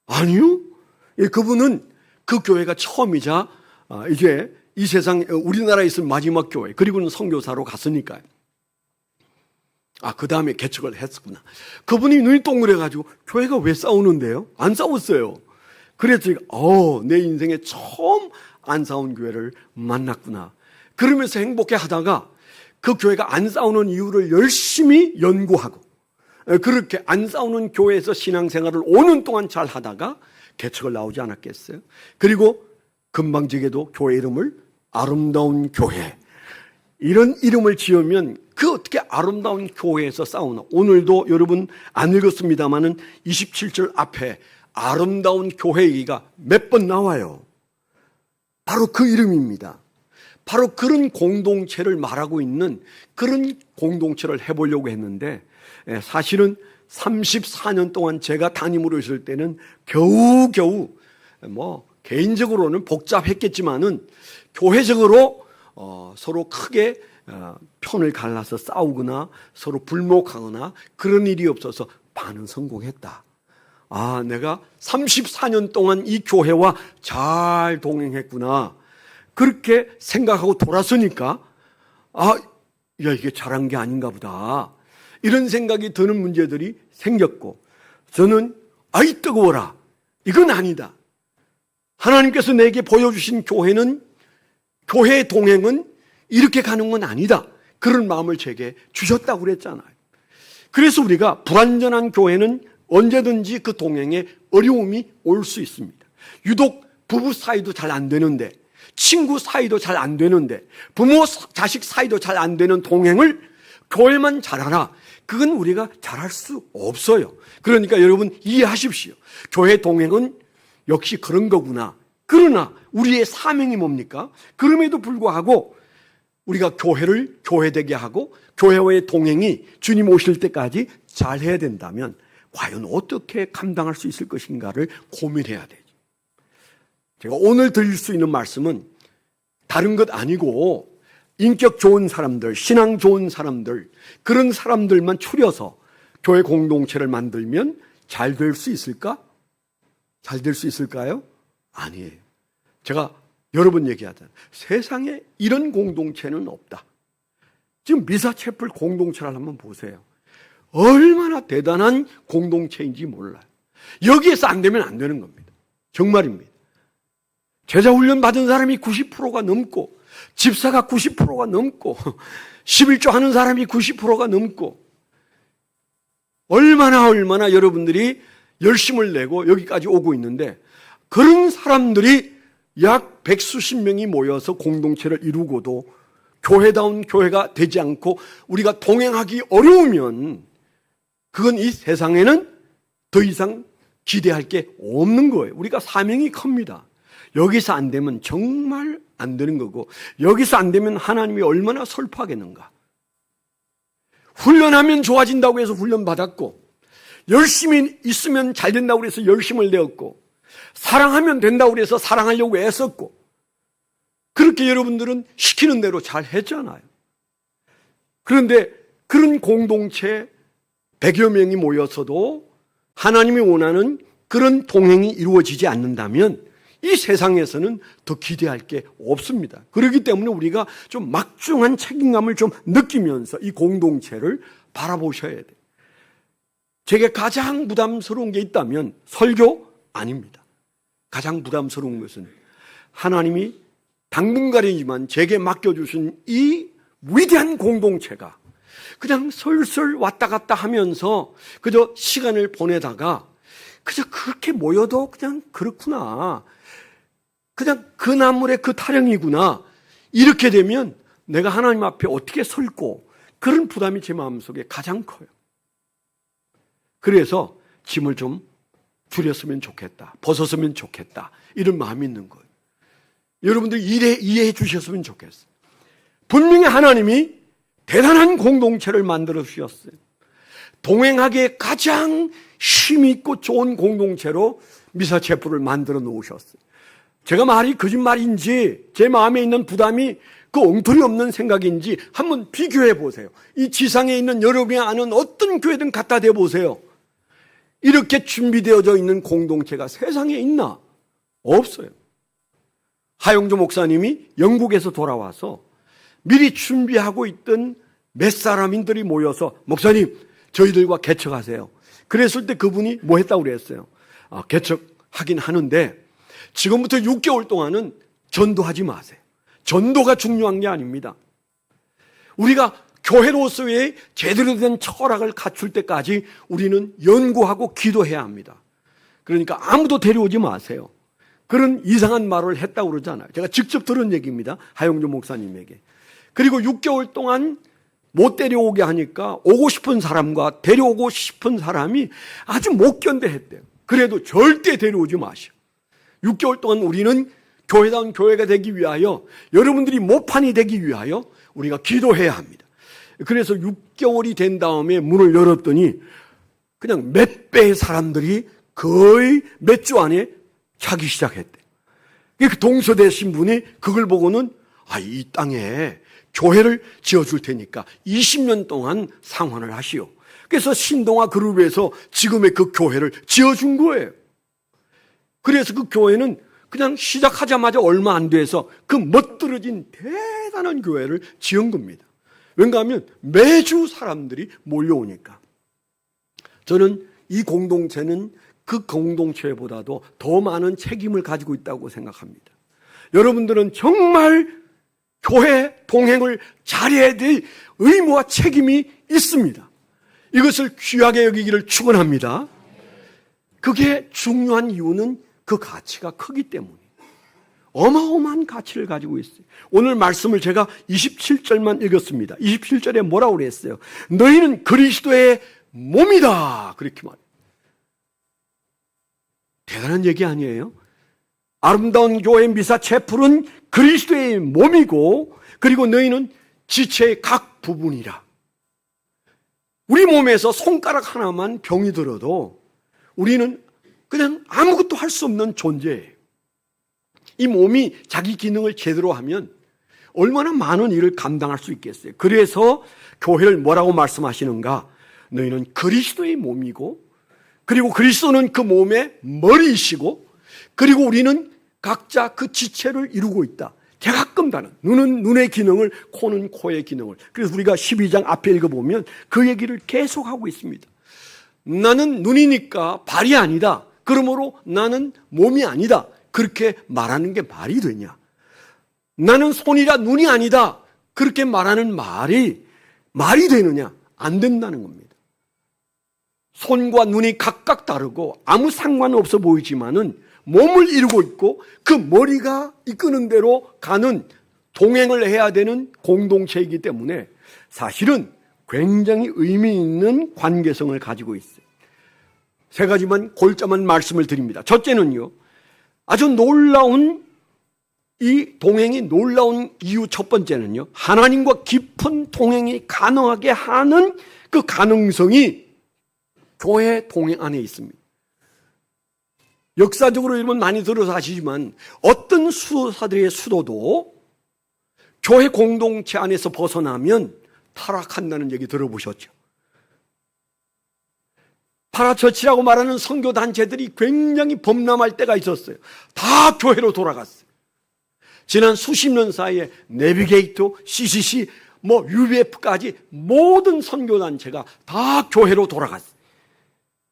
[SPEAKER 1] 아니요. 예, 그분은 그 교회가 처음이자 이제 이 세상 우리나라에 있을 마지막 교회, 그리고는 선교사로 갔으니까요. 그 다음에 개척을 했었구나. 그분이 눈이 동그래가지고, 교회가 왜 싸우는데요? 안 싸웠어요. 그래서 제가 내 인생에 처음 안 싸운 교회를 만났구나. 그러면서 행복해 하다가 그 교회가 안 싸우는 이유를 열심히 연구하고, 그렇게 안 싸우는 교회에서 신앙생활을 5년 동안 잘 하다가 개척을 나오지 않았겠어요? 그리고 금방지게도 교회 이름을 아름다운 교회, 이런 이름을 지으면 그 어떻게 아름다운 교회에서 싸우나. 오늘도 여러분 안 읽었습니다마는 27절 앞에 아름다운 교회 얘기가 몇 번 나와요. 바로 그 이름입니다. 바로 그런 공동체를 말하고 있는 그런 공동체를 해보려고 했는데, 사실은 34년 동안 제가 담임으로 있을 때는 겨우겨우, 개인적으로는 복잡했겠지만은 교회적으로 서로 크게 편을 갈라서 싸우거나 서로 불목하거나 그런 일이 없어서 반은 성공했다. 내가 34년 동안 이 교회와 잘 동행했구나. 그렇게 생각하고 돌아서니까, 이게 잘한 게 아닌가 보다. 이런 생각이 드는 문제들이 생겼고, 저는, 뜨거워라. 이건 아니다. 하나님께서 내게 보여주신 교회의 동행은 이렇게 가는 건 아니다. 그런 마음을 제게 주셨다고 그랬잖아요. 그래서 우리가 불완전한 교회는 언제든지 그 동행에 어려움이 올 수 있습니다. 유독 부부 사이도 잘 안 되는데, 친구 사이도 잘 안 되는데, 부모 자식 사이도 잘 안 되는 동행을 교회만 잘하라. 그건 우리가 잘할 수 없어요. 그러니까 여러분 이해하십시오. 교회 동행은 역시 그런 거구나. 그러나 우리의 사명이 뭡니까? 그럼에도 불구하고 우리가 교회를 교회되게 하고 교회와의 동행이 주님 오실 때까지 잘 해야 된다면 과연 어떻게 감당할 수 있을 것인가를 고민해야 되죠. 제가 오늘 드릴 수 있는 말씀은 다른 것 아니고, 인격 좋은 사람들, 신앙 좋은 사람들, 그런 사람들만 추려서 교회 공동체를 만들면 잘 될 수 있을까? 잘 될 수 있을까요? 아니에요. 제가 여러 번 얘기하잖아요. 세상에 이런 공동체는 없다. 지금 미사체플 공동체를 한번 보세요. 얼마나 대단한 공동체인지 몰라요. 여기에서 안 되면 안 되는 겁니다. 정말입니다. 제자훈련 받은 사람이 90%가 넘고, 집사가 90%가 넘고, 11조 하는 사람이 90%가 넘고, 얼마나 여러분들이 열심을 내고 여기까지 오고 있는데, 그런 사람들이 약 100수십 명이 모여서 공동체를 이루고도 교회다운 교회가 되지 않고 우리가 동행하기 어려우면 그건 이 세상에는 더 이상 기대할 게 없는 거예요. 우리가 사명이 큽니다. 여기서 안 되면 정말 안 되는 거고, 여기서 안 되면 하나님이 얼마나 슬퍼하겠는가. 훈련하면 좋아진다고 해서 훈련 받았고, 열심히 있으면 잘 된다고 해서 열심을 내었고, 사랑하면 된다고 해서 사랑하려고 애썼고, 그렇게 여러분들은 시키는 대로 잘 했잖아요. 그런데 그런 공동체 100여 명이 모여서도 하나님이 원하는 그런 동행이 이루어지지 않는다면 이 세상에서는 더 기대할 게 없습니다. 그렇기 때문에 우리가 좀 막중한 책임감을 좀 느끼면서 이 공동체를 바라보셔야 돼요. 제게 가장 부담스러운 게 있다면 설교 아닙니다. 가장 부담스러운 것은 하나님이 당분간이지만 제게 맡겨주신 이 위대한 공동체가 그냥 설설 왔다 갔다 하면서 그저 시간을 보내다가 그저 그렇게 모여도 그냥 그렇구나, 그냥 그 나물의 그 타령이구나, 이렇게 되면 내가 하나님 앞에 어떻게 설고, 그런 부담이 제 마음속에 가장 커요. 그래서 짐을 좀 줄였으면 좋겠다, 벗었으면 좋겠다, 이런 마음이 있는 거예요. 여러분들 이해해 주셨으면 좋겠어요. 분명히 하나님이 대단한 공동체를 만들어 주셨어요. 동행하기에 가장 힘이 있고 좋은 공동체로 미사체프를 만들어 놓으셨어요. 제가 말이 거짓말인지 제 마음에 있는 부담이 그 엉터리 없는 생각인지 한번 비교해 보세요. 이 지상에 있는 여러분이 아는 어떤 교회든 갖다 대 보세요. 이렇게 준비되어져 있는 공동체가 세상에 있나? 없어요. 하용조 목사님이 영국에서 돌아와서 미리 준비하고 있던 몇 사람인들이 모여서 목사님 저희들과 개척하세요. 그랬을 때 그분이 뭐 했다고 그랬어요? 개척하긴 하는데 지금부터 6개월 동안은 전도하지 마세요. 전도가 중요한 게 아닙니다. 우리가 교회로서의 제대로 된 철학을 갖출 때까지 우리는 연구하고 기도해야 합니다. 그러니까 아무도 데려오지 마세요. 그런 이상한 말을 했다고 그러잖아요. 제가 직접 들은 얘기입니다. 하용조 목사님에게. 그리고 6개월 동안 못 데려오게 하니까 오고 싶은 사람과 데려오고 싶은 사람이 아주 못 견뎌했대요. 그래도 절대 데려오지 마시오. 6개월 동안 우리는 교회다운 교회가 되기 위하여, 여러분들이 모판이 되기 위하여 우리가 기도해야 합니다. 그래서 6개월이 된 다음에 문을 열었더니 그냥 몇 배의 사람들이 거의 몇 주 안에 차기 시작했대요. 그 동서되신 분이 그걸 보고는 이 땅에 교회를 지어줄 테니까 20년 동안 상환을 하시오. 그래서 신동아 그룹에서 지금의 그 교회를 지어준 거예요. 그래서 그 교회는 그냥 시작하자마자 얼마 안 돼서 그 멋들어진 대단한 교회를 지은 겁니다. 왜냐하면 매주 사람들이 몰려오니까. 저는 이 공동체는 그 공동체보다도 더 많은 책임을 가지고 있다고 생각합니다. 여러분들은 정말 교회 동행을 잘해야 될 의무와 책임이 있습니다. 이것을 귀하게 여기기를 축원합니다. 그게 중요한 이유는 그 가치가 크기 때문이에요. 어마어마한 가치를 가지고 있어요. 오늘 말씀을 제가 27절만 읽었습니다. 27절에 뭐라고 그랬어요? 너희는 그리스도의 몸이다. 그렇게 말해요. 대단한 얘기 아니에요? 아름다운 교회 미사체풀은 그리스도의 몸이고, 그리고 너희는 지체의 각 부분이라. 우리 몸에서 손가락 하나만 병이 들어도 우리는 그냥 아무것도 할 수 없는 존재예요. 이 몸이 자기 기능을 제대로 하면 얼마나 많은 일을 감당할 수 있겠어요. 그래서 교회를 뭐라고 말씀하시는가? 너희는 그리스도의 몸이고, 그리고 그리스도는 그 몸의 머리이시고, 그리고 우리는 각자 그 지체를 이루고 있다. 제각금다는 눈은 눈의 기능을, 코는 코의 기능을. 그래서 우리가 12장 앞에 읽어보면 그 얘기를 계속하고 있습니다. 나는 눈이니까 발이 아니다. 그러므로 나는 몸이 아니다. 그렇게 말하는 게 말이 되냐? 나는 손이라 눈이 아니다. 그렇게 말하는 말이 되느냐? 안 된다는 겁니다. 손과 눈이 각각 다르고 아무 상관없어 보이지만은 몸을 이루고 있고 그 머리가 이끄는 대로 가는, 동행을 해야 되는 공동체이기 때문에 사실은 굉장히 의미 있는 관계성을 가지고 있어요. 세 가지만 골자만 말씀을 드립니다. 첫째는요, 아주 놀라운, 이 동행이 놀라운 이유 첫 번째는요, 하나님과 깊은 동행이 가능하게 하는 그 가능성이 교회 동행 안에 있습니다. 역사적으로 여러분 많이 들어서 아시지만 어떤 수도사들의 수도도 교회 공동체 안에서 벗어나면 타락한다는 얘기 들어보셨죠? 파라처치라고 말하는 선교단체들이 굉장히 범람할 때가 있었어요. 다 교회로 돌아갔어요. 지난 수십 년 사이에 내비게이터, CCC, UBF까지 모든 선교단체가 다 교회로 돌아갔어요.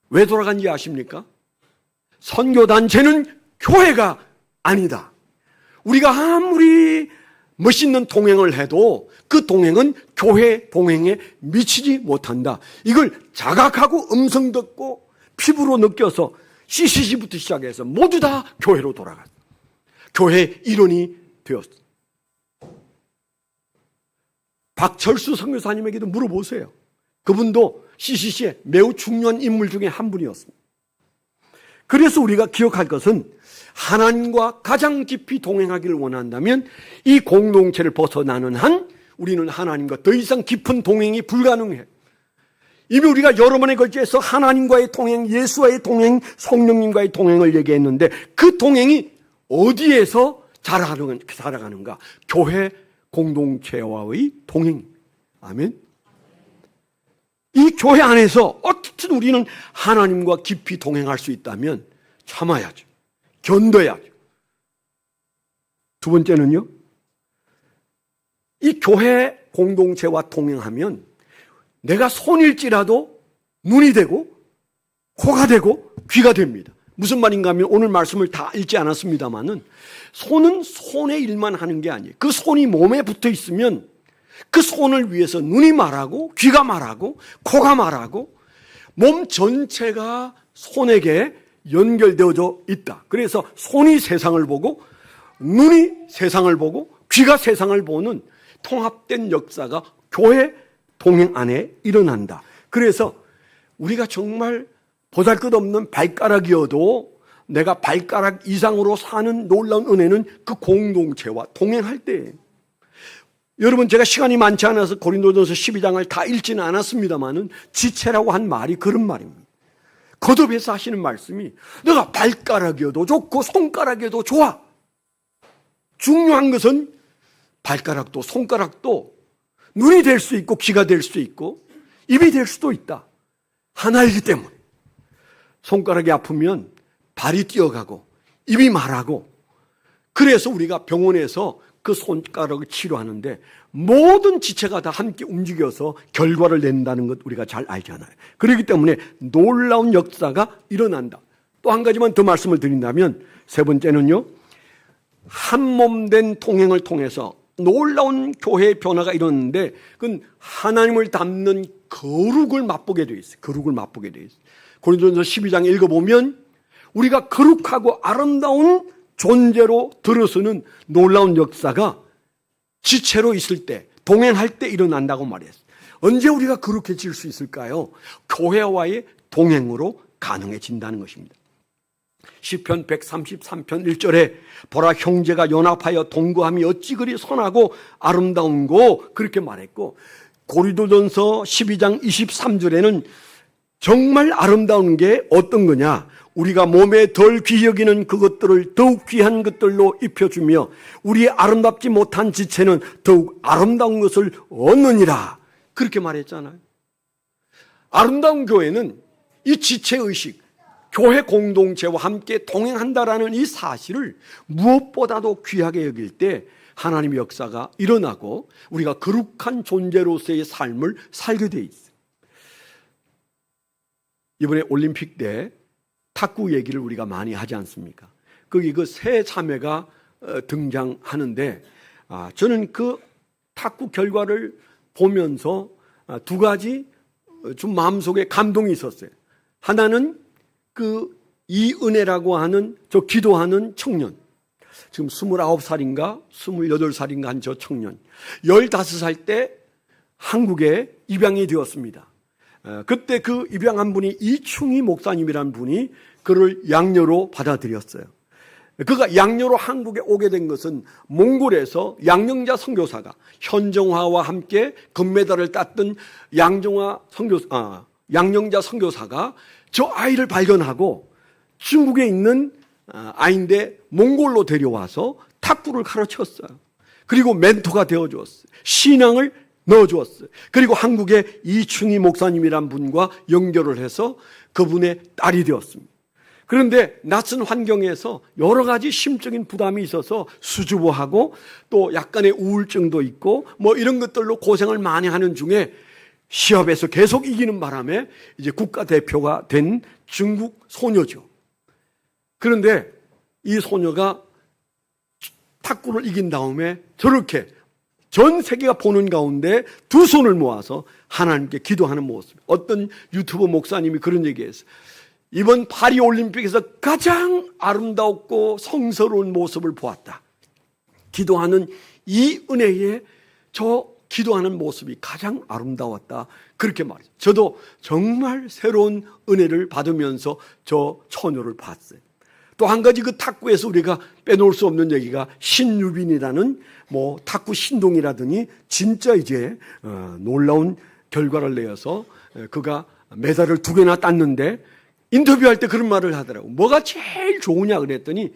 [SPEAKER 1] 왜 돌아간지 아십니까? 선교단체는 교회가 아니다. 우리가 아무리 멋있는 동행을 해도 그 동행은 교회 동행에 미치지 못한다. 이걸 자각하고 음성 듣고 피부로 느껴서 CCC부터 시작해서 모두 다 교회로 돌아갔다. 교회의 일원이 되었어. 박철수 선교사님에게도 물어보세요. 그분도 CCC의 매우 중요한 인물 중에 한 분이었습니다. 그래서 우리가 기억할 것은 하나님과 가장 깊이 동행하기를 원한다면 이 공동체를 벗어나는 한 우리는 하나님과 더 이상 깊은 동행이 불가능해. 이미 우리가 여러 번에 걸쳐서 하나님과의 동행, 예수와의 동행, 성령님과의 동행을 얘기했는데 그 동행이 어디에서 살아가는가? 교회 공동체와의 동행. 아멘. 이 교회 안에서 어떻든 우리는 하나님과 깊이 동행할 수 있다면 참아야죠. 견뎌야죠. 두 번째는요, 이 교회 공동체와 동행하면 내가 손일지라도 눈이 되고 코가 되고 귀가 됩니다. 무슨 말인가 하면 오늘 말씀을 다 읽지 않았습니다만은 손은 손의 일만 하는 게 아니에요. 그 손이 몸에 붙어 있으면 그 손을 위해서 눈이 말하고 귀가 말하고 코가 말하고 몸 전체가 손에게 연결되어져 있다. 그래서 손이 세상을 보고 눈이 세상을 보고 귀가 세상을 보는 통합된 역사가 교회 동행 안에 일어난다. 그래서 우리가 정말 보잘것없는 발가락이어도 내가 발가락 이상으로 사는 놀라운 은혜는 그 공동체와 동행할 때예요. 여러분, 제가 시간이 많지 않아서 고린도전서 12장을 다 읽지는 않았습니다만은 지체라고 한 말이 그런 말입니다. 거듭해서 하시는 말씀이 내가 발가락이어도 좋고 손가락이어도 좋아. 중요한 것은 발가락도 손가락도 눈이 될 수 있고 귀가 될 수 있고 입이 될 수도 있다. 하나이기 때문에 손가락이 아프면 발이 뛰어가고 입이 말하고, 그래서 우리가 병원에서 그 손가락을 치료하는데 모든 지체가 다 함께 움직여서 결과를 낸다는 것 우리가 잘 알잖아요. 그렇기 때문에 놀라운 역사가 일어난다. 또 한 가지만 더 말씀을 드린다면 세 번째는요, 한 몸 된 동행을 통해서 놀라운 교회의 변화가 일어났는데 그건 하나님을 닮는 거룩을 맛보게 되어 있어요. 거룩을 맛보게 되어 있어요. 고린도전서 12장 읽어보면 우리가 거룩하고 아름다운 존재로 들어서는 놀라운 역사가 지체로 있을 때, 동행할 때 일어난다고 말했어요. 언제 우리가 거룩해질 수 있을까요? 교회와의 동행으로 가능해진다는 것입니다. 시편 133편 1절에 보라, 형제가 연합하여 동거함이 어찌 그리 선하고 아름다운고 그렇게 말했고, 고린도전서 12장 23절에는 정말 아름다운 게 어떤 거냐, 우리가 몸에 덜 귀히 여기는 그것들을 더욱 귀한 것들로 입혀주며 우리의 아름답지 못한 지체는 더욱 아름다운 것을 얻느니라, 그렇게 말했잖아요. 아름다운 교회는 이 지체의식, 교회 공동체와 함께 동행한다라는 이 사실을 무엇보다도 귀하게 여길 때 하나님의 역사가 일어나고 우리가 거룩한 존재로서의 삶을 살게 돼 있어요. 이번에 올림픽 때 탁구 얘기를 우리가 많이 하지 않습니까? 거기 그 세 자매가 등장하는데 저는 그 탁구 결과를 보면서 두 가지 좀 마음속에 감동이 있었어요. 하나는 그 이은혜라고 하는 저 기도하는 청년, 지금 29살인가 28살인가 한 저 청년, 15살 때 한국에 입양이 되었습니다. 그때 그 입양한 분이 이충희 목사님이라는 분이 그를 양녀로 받아들였어요. 그가 양녀로 한국에 오게 된 것은 몽골에서 양영자 선교사가, 현정화와 함께 금메달을 땄던 양영자 선교사가 저 아이를 발견하고 중국에 있는 아이인데 몽골로 데려와서 탁구를 가르쳤어요. 그리고 멘토가 되어주었어요. 신앙을 넣어주었어요. 그리고 한국의 이충희 목사님이란 분과 연결을 해서 그분의 딸이 되었습니다. 그런데 낯선 환경에서 여러 가지 심적인 부담이 있어서 수줍어하고 또 약간의 우울증도 있고 뭐 이런 것들로 고생을 많이 하는 중에 시합에서 계속 이기는 바람에 이제 국가대표가 된 중국 소녀죠. 그런데 이 소녀가 탁구를 이긴 다음에 저렇게 전 세계가 보는 가운데 두 손을 모아서 하나님께 기도하는 모습. 어떤 유튜브 목사님이 그런 얘기했어요. 이번 파리 올림픽에서 가장 아름답고 성스러운 모습을 보았다. 기도하는 이 은혜에 저 기도하는 모습이 가장 아름다웠다. 그렇게 말해요. 저도 정말 새로운 은혜를 받으면서 저 처녀를 봤어요. 또 한 가지 그 탁구에서 우리가 빼놓을 수 없는 얘기가 신유빈이라는 탁구 신동이라더니 진짜 이제 놀라운 결과를 내어서 그가 메달을 2개나 땄는데 인터뷰할 때 그런 말을 하더라고. 뭐가 제일 좋으냐 그랬더니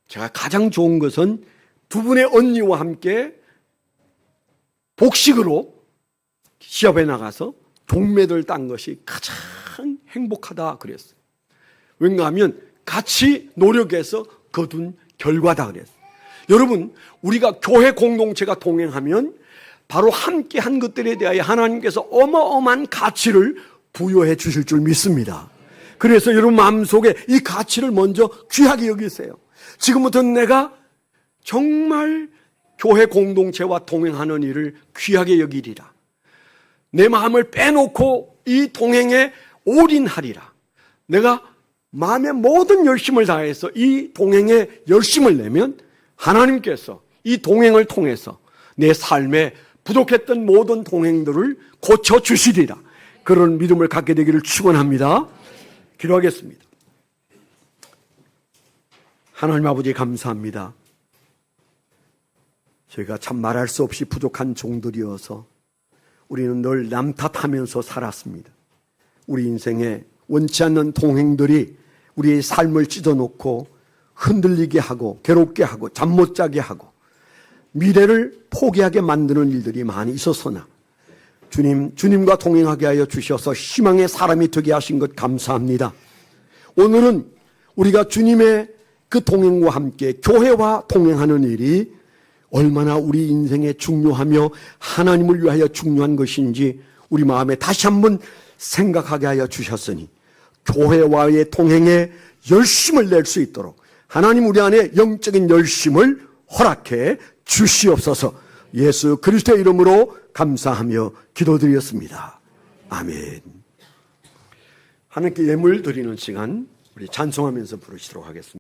[SPEAKER 1] 제가 가장 좋은 것은 2분의 언니와 함께 복식으로 시합에 나가서 동메달 딴 것이 가장 행복하다 그랬어요. 왜냐 하면 같이 노력해서 거둔 결과다 그랬어요. 여러분, 우리가 교회 공동체가 동행하면 바로 함께 한 것들에 대하여 하나님께서 어마어마한 가치를 부여해 주실 줄 믿습니다. 그래서 여러분 마음속에 이 가치를 먼저 귀하게 여기세요. 지금부터 내가 정말 교회 공동체와 동행하는 일을 귀하게 여기리라. 내 마음을 빼놓고 이 동행에 올인하리라. 내가 마음의 모든 열심을 다해서 이 동행에 열심을 내면 하나님께서 이 동행을 통해서 내 삶에 부족했던 모든 동행들을 고쳐주시리라. 그런 믿음을 갖게 되기를 축원합니다. 기도하겠습니다. 하나님 아버지 감사합니다. 저희가 참 말할 수 없이 부족한 종들이어서 우리는 늘 남 탓하면서 살았습니다. 우리 인생에 원치 않는 동행들이 우리의 삶을 찢어놓고 흔들리게 하고 괴롭게 하고 잠 못 자게 하고 미래를 포기하게 만드는 일들이 많이 있었으나 주님과 동행하게 하여 주셔서 희망의 사람이 되게 하신 것 감사합니다. 오늘은 우리가 주님의 그 동행과 함께 교회와 동행하는 일이 얼마나 우리 인생에 중요하며 하나님을 위하여 중요한 것인지 우리 마음에 다시 한번 생각하게 하여 주셨으니 교회와의 동행에 열심을 낼 수 있도록 하나님 우리 안에 영적인 열심을 허락해 주시옵소서. 예수 그리스도의 이름으로 감사하며 기도드렸습니다. 아멘. 하나님께 예물 드리는 시간 우리 찬송하면서 부르시도록 하겠습니다.